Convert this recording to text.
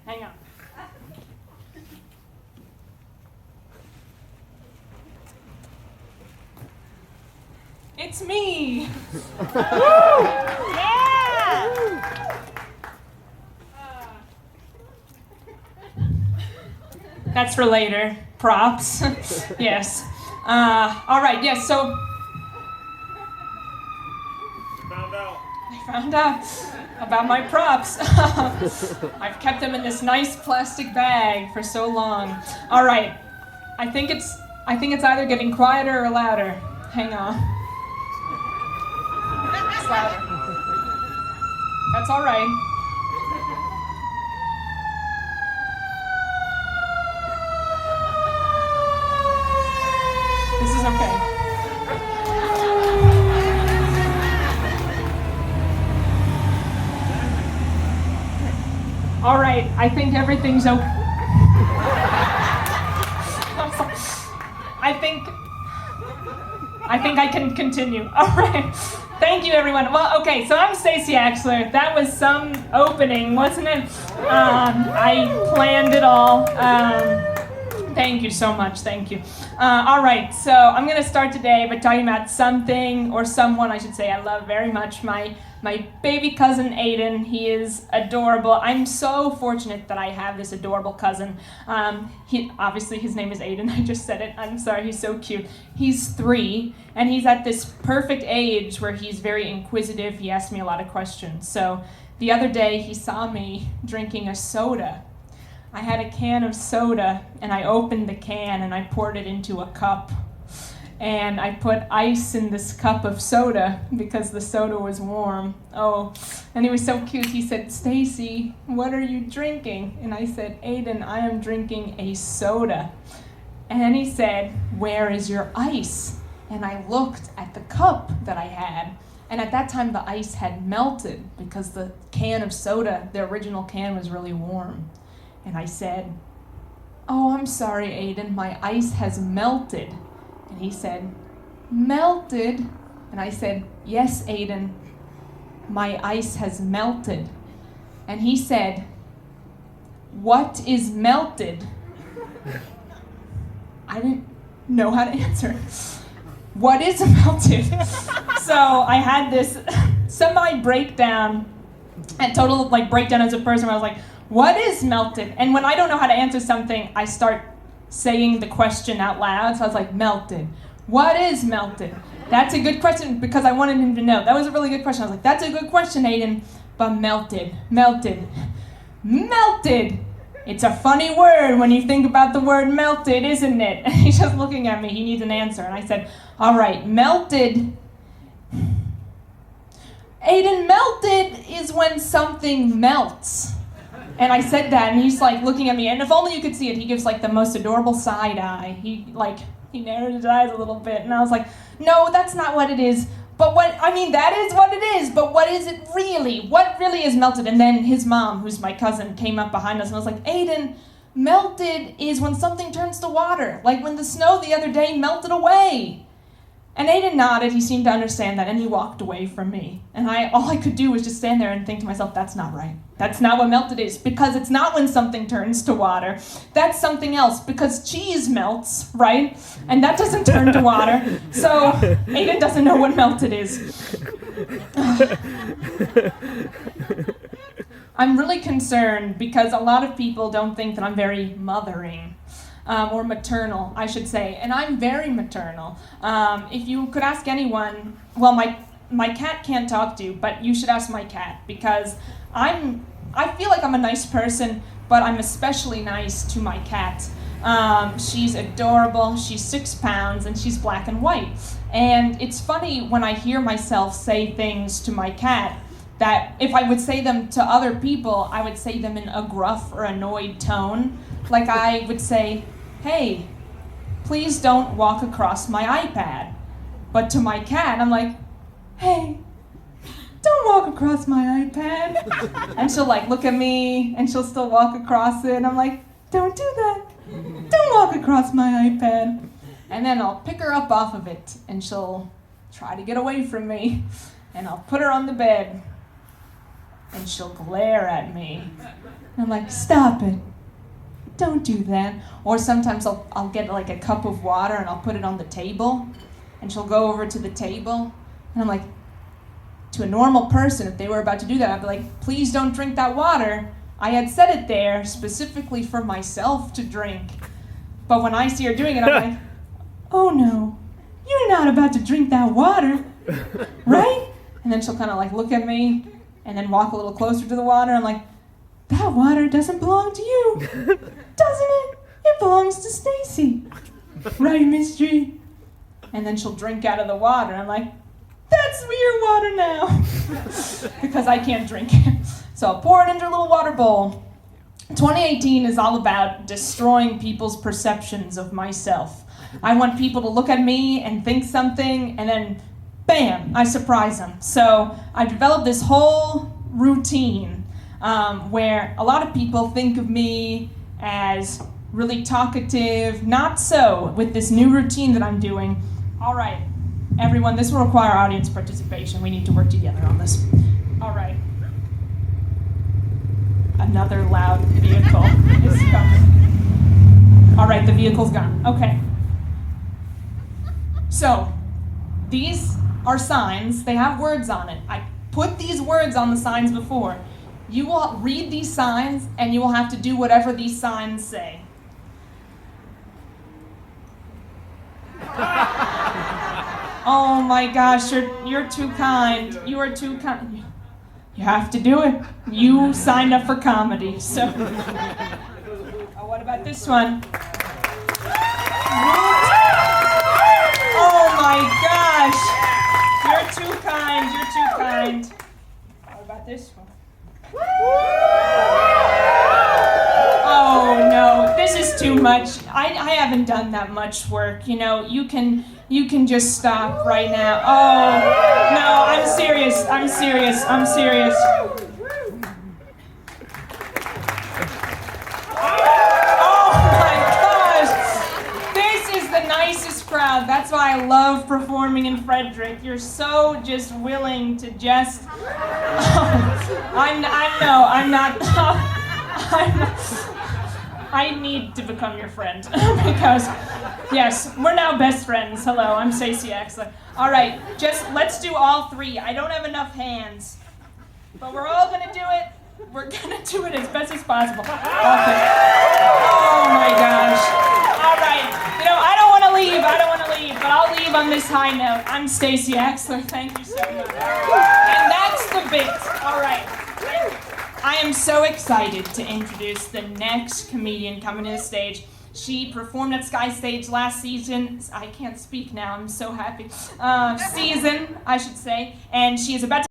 Hang on. It's me! That's for later. Props. Yes. All right, yes, so... I found out about my props. I've kept them in this nice plastic bag for so long. All right, I think it's either getting quieter or louder. Hang on. It's louder. That's all right. This is okay. All right, I think everything's okay. I think I can continue. All right. Thank you, everyone. Well, okay, so I'm Stacey Axler. That was some opening, wasn't it? I planned it all. Thank you so much. Thank you. All right, so I'm going to start today by talking about something, or someone, I should say, I love very much. My baby cousin, Aiden. He is adorable. I'm so fortunate that I have this adorable cousin. Obviously, his name is Aiden. I just said it. I'm sorry. He's so cute. He's 3, and he's at this perfect age where he's very inquisitive. He asks me a lot of questions. So the other day, he saw me drinking a soda. I had a can of soda, and I opened the can, and I poured it into a cup. And I put ice in this cup of soda because the soda was warm. Oh, and he was so cute. He said, "Stacy, what are you drinking?" And I said, "Aiden, I am drinking a soda." And then he said, "Where is your ice?" And I looked at the cup that I had. And at that time, the ice had melted because the can of soda, the original can, was really warm. And I said, "Oh, I'm sorry, Aiden, my ice has melted." And he said, "Melted?" And I said, "Yes, Aiden, my ice has melted." And he said, "What is melted?" I didn't know how to answer. What is melted? So I had this semi-breakdown, a total breakdown as a person where I was like, what is melted? And when I don't know how to answer something, I start saying the question out loud. So I was like, melted. What is melted? That's a good question because I wanted him to know. That was a really good question. I was like, that's a good question, Aiden. But melted. It's a funny word when you think about the word melted, isn't it? And he's just looking at me. He needs an answer. And I said, all right, melted. Aiden, melted is when something melts. And I said that, and he's looking at me, and if only you could see it, he gives the most adorable side eye. He narrowed his eyes a little bit, and I was like, no, that's not what it is. But that is what it is, but what is it really? What really is melted? And then his mom, who's my cousin, came up behind us, and I was like, Aiden, melted is when something turns to water, like when the snow the other day melted away. And Aiden nodded, he seemed to understand that, and he walked away from me. And all I could do was just stand there and think to myself, that's not right. That's not what melted is, because it's not when something turns to water. That's something else, because cheese melts, right? And that doesn't turn to water. So Aiden doesn't know what melted is. I'm really concerned because a lot of people don't think that I'm very mothering. Or maternal, I should say, and I'm very maternal. If you could ask anyone, well, my cat can't talk to you, but you should ask my cat because I feel like I'm a nice person, but I'm especially nice to my cat. She's adorable, she's 6 pounds, and she's black and white. And it's funny when I hear myself say things to my cat that if I would say them to other people, I would say them in a gruff or annoyed tone. Like I would say, "Hey, please don't walk across my iPad." But to my cat, I'm like, "Hey, don't walk across my iPad." And she'll look at me, and she'll still walk across it, and I'm like, "Don't do that. Don't walk across my iPad." And then I'll pick her up off of it, and she'll try to get away from me, and I'll put her on the bed. and she'll glare at me. And I'm like, stop it. Don't do that. Or sometimes I'll get like a cup of water and I'll put it on the table, and she'll go over to the table, and I'm like, to a normal person, if they were about to do that, I'd be like, please don't drink that water. I had set it there specifically for myself to drink. But when I see her doing it, I'm like, oh no, you're not about to drink that water, right? And then she'll kind of like look at me and then walk a little closer to the water. I'm like, that water doesn't belong to you, doesn't it? It belongs to Stacy. Right, Miss G? And then she'll drink out of the water. I'm like, that's your water now. Because I can't drink it. So I'll pour it into a little water bowl. 2018 is all about destroying people's perceptions of myself. I want people to look at me and think something, and then bam, I surprise them. So I developed this whole routine where a lot of people think of me as really talkative. Not so with this new routine that I'm doing. All right, everyone, this will require audience participation. We need to work together on this. All right. Another loud vehicle is coming. All right, the vehicle's gone. Okay. So, these are signs. They have words on it. I put these words on the signs before. You will read these signs, and you will have to do whatever these signs say. Oh my gosh, you're too kind. You are too kind. You have to do it. You signed up for comedy, so. Oh, what about this one? Oh my gosh. You're too kind. You're too kind. What about this one? Oh no, this is too much. I haven't done that much work. You know, you can just stop right now. Oh no, I'm serious. I'm serious. I'm serious. Oh my gosh, this is the nicest crowd. That's why I love performing in Frederick. You're so just willing to just. I need to become your friend because, yes, we're now best friends. Hello, I'm Stacey Axler. All right, let's do all three. I don't have enough hands, but we're all gonna do it. We're gonna do it as best as possible. Okay. Oh my gosh. All right. You know, I don't want to leave, but I'll leave on this high note. I'm Stacey Axler. Thank you so much. And that's the bit. All right. I am so excited to introduce the next comedian coming to the stage. She performed at Sky Stage last season. I can't speak now, I'm so happy. Season, I should say. And she is about to